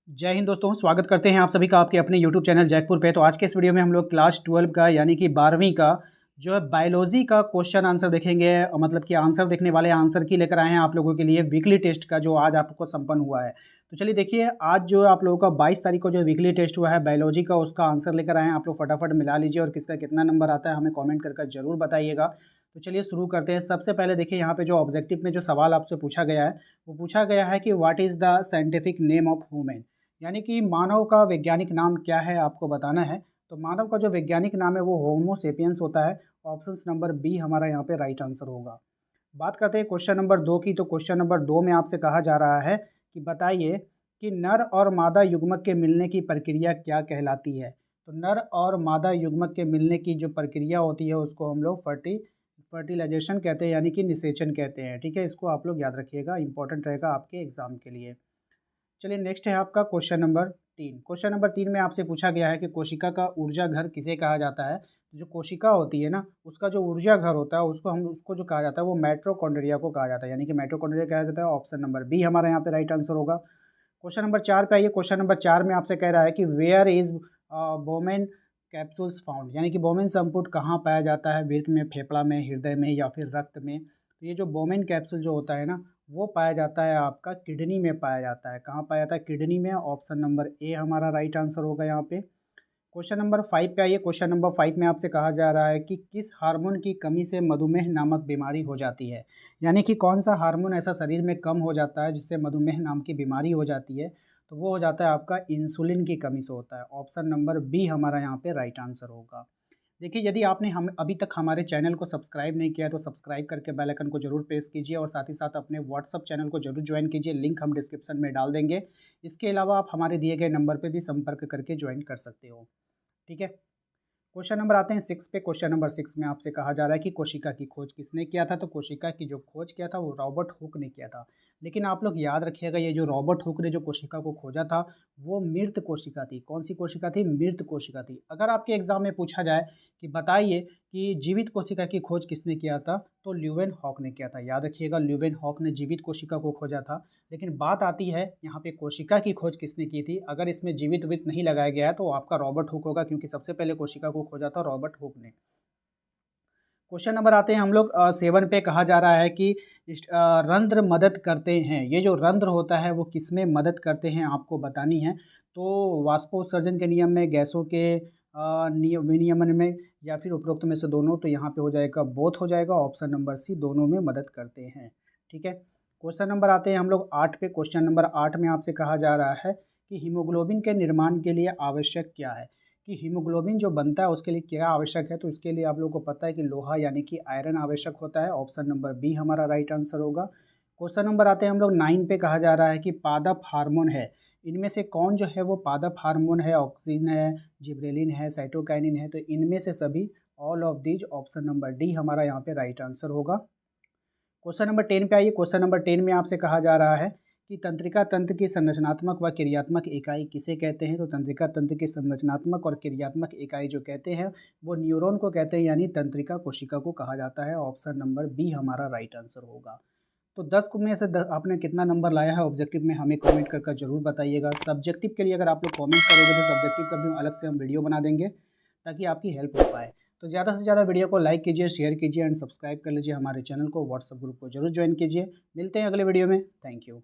जय हिंद दोस्तों, स्वागत करते हैं आप सभी का आपके अपने यूट्यूब चैनल जैकपुर पे। तो आज के इस वीडियो में हम लोग क्लास 12 का यानी कि 12वीं का जो है बायोलॉजी का क्वेश्चन आंसर देखेंगे। मतलब कि आंसर देखने वाले आंसर की लेकर आए हैं आप लोगों के लिए वीकली टेस्ट का जो आज आपको संपन्न हुआ है। तो चलिए देखिए, आज जो आप लोगों का 22 तारीख को जो वीकली टेस्ट हुआ है बायोलॉजी का, उसका आंसर लेकर आए हैं। आप लोग फटाफट मिला लीजिए और किसका कितना नंबर आता है हमें कॉमेंट करके ज़रूर बताइएगा। तो चलिए शुरू करते हैं। सबसे पहले देखिए, यहाँ पे जो ऑब्जेक्टिव में जो सवाल आपसे पूछा गया है वो पूछा गया है कि what is the scientific name of human, यानी कि मानव का वैज्ञानिक नाम क्या है आपको बताना है। तो मानव का जो वैज्ञानिक नाम है वो होमो सेपियंस होता है। ऑप्शन नंबर बी हमारा यहाँ पे राइट आंसर होगा। बात करते हैं क्वेश्चन नंबर 2 की। तो क्वेश्चन नंबर 2 में आपसे कहा जा रहा है कि बताइए कि नर और मादा युग्मक के मिलने की प्रक्रिया क्या कहलाती है। तो नर और मादा युग्मक के मिलने की जो प्रक्रिया होती है उसको हम लोग फर्टिलाइजेशन कहते हैं, यानी कि निषेचन कहते हैं। ठीक है, इसको आप लोग याद रखिएगा, इंपॉर्टेंट रहेगा आपके एग्जाम के लिए। चलिए नेक्स्ट है आपका क्वेश्चन नंबर 3। क्वेश्चन नंबर 3 में आपसे पूछा गया है कि कोशिका का ऊर्जा घर किसे कहा जाता है। जो कोशिका होती है ना, उसका जो ऊर्जा घर होता है उसको जो कहा जाता है वो माइटोकॉन्ड्रिया को कहा जाता है, यानी कि माइटोकॉन्ड्रिया कहा जाता है। ऑप्शन नंबर बी हमारा यहाँ पे राइट आंसर होगा। क्वेश्चन नंबर 4 पे आइए। क्वेश्चन नंबर 4 में आपसे कह रहा है कि where is Bowman capsules found, यानी कि बोमेन संपुट कहाँ पाया जाता है, वृक्क में, फेफड़ा में, हृदय में या फिर रक्त में। तो ये जो बोमेन कैप्सूल जो होता है ना, वो पाया जाता है आपका किडनी में पाया जाता है। कहाँ पाया जाता है? किडनी में। ऑप्शन नंबर ए हमारा राइट आंसर होगा यहाँ पे। क्वेश्चन नंबर 5 पे आइए। क्वेश्चन नंबर 5 में आपसे कहा जा रहा है कि किस हार्मोन की कमी से मधुमेह नामक बीमारी हो जाती है, यानी कि कौन सा हार्मोन ऐसा शरीर में कम हो जाता है जिससे मधुमेह नाम की बीमारी हो जाती है। तो वो हो जाता है आपका इंसुलिन की कमी से होता है। ऑप्शन नंबर बी हमारा यहाँ पे राइट आंसर होगा। देखिए, यदि आपने हम अभी तक हमारे चैनल को सब्सक्राइब नहीं किया है तो सब्सक्राइब करके बेल आइकन को जरूर प्रेस कीजिए और साथ ही साथ अपने व्हाट्सअप चैनल को जरूर ज्वाइन कीजिए। लिंक हम डिस्क्रिप्शन में डाल देंगे। इसके अलावा आप हमारे दिए गए नंबर पर भी संपर्क करके ज्वाइन कर सकते हो। ठीक है, क्वेश्चन नंबर आते हैं 6 पे। क्वेश्चन नंबर 6 में आपसे कहा जा रहा है कि कोशिका की खोज किसने किया था। तो कोशिका की जो खोज किया था वो रॉबर्ट हुक ने किया था। लेकिन आप लोग याद रखिएगा, ये जो रॉबर्ट हुक ने जो कोशिका को खोजा था वो मृत कोशिका थी। कौन सी कोशिका थी? मृत कोशिका थी। अगर आपके एग्जाम में पूछा जाए कि बताइए कि जीवित कोशिका की खोज किसने किया था, तो ल्यूवेन हॉक ने किया था। याद रखिएगा, ल्यूवेन हॉक ने जीवित कोशिका को खोजा था। लेकिन बात आती है यहाँ पे कोशिका की खोज किसने की थी। अगर इसमें जीवित वित नहीं लगाया गया है तो आपका रॉबर्ट हुक होगा, क्योंकि सबसे पहले कोशिका को खोजा था रॉबर्ट हुक ने। क्वेश्चन नंबर आते हैं हम लोग 7 पे। कहा जा रहा है कि रंध्र मदद करते हैं। ये जो रंध्र होता है वो किस में मदद करते हैं आपको बतानी है। तो वाष्पोत्सर्जन के नियम में, गैसों के विनियमन में, या फिर उपरोक्त में से दोनों। तो यहाँ पे हो जाएगा बोथ हो जाएगा। ऑप्शन नंबर सी दोनों में मदद करते हैं। ठीक है, क्वेश्चन नंबर आते हैं हम लोग 8 पे। क्वेश्चन नंबर 8 में आपसे कहा जा रहा है कि हीमोग्लोबिन के निर्माण के लिए आवश्यक क्या है। कि हीमोग्लोबिन जो बनता है उसके लिए क्या आवश्यक है। तो इसके लिए आप लोगों को पता है कि लोहा यानी कि आयरन आवश्यक होता है। ऑप्शन नंबर बी हमारा राइट आंसर होगा। क्वेश्चन नंबर आते हैं हम लोग 9 पे। कहा जा रहा है कि पादप हार्मोन है, इनमें से कौन जो है वो पादप हार्मोन है। ऑक्सीजन है, जिब्रेलिन है, साइटोकाइनिन है। तो इनमें से सभी, all of these. Option number D हमारा यहाँ पे राइट आंसर होगा। क्वेश्चन नंबर 10 पे आइए। क्वेश्चन नंबर 10 में आपसे कहा जा रहा है कि तंत्रिका तंत्र की संरचनात्मक व क्रियात्मक इकाई किसे कहते हैं। तो तंत्रिका तंत्र की संरचनात्मक और क्रियात्मक इकाई जो कहते हैं वो न्यूरॉन को कहते हैं, यानी तंत्रिका कोशिका को कहा जाता है। ऑप्शन नंबर बी हमारा राइट आंसर होगा। तो 10 में से आपने कितना नंबर लाया है ऑब्जेक्टिव में हमें कमेंट करके जरूर बताइएगा। सब्जेक्टिव के लिए अगर आप लोग कमेंट करोगे तो सब्जेक्टिव का भी अलग से हम वीडियो बना देंगे ताकि आपकी हेल्प हो पाए। तो ज़्यादा से ज़्यादा वीडियो को लाइक कीजिए, शेयर कीजिए एंड सब्सक्राइब कर लीजिए। हमारे चैनल को, व्हाट्सएप ग्रुप को जरूर ज्वाइन कीजिए। मिलते हैं अगले वीडियो में। Thank you.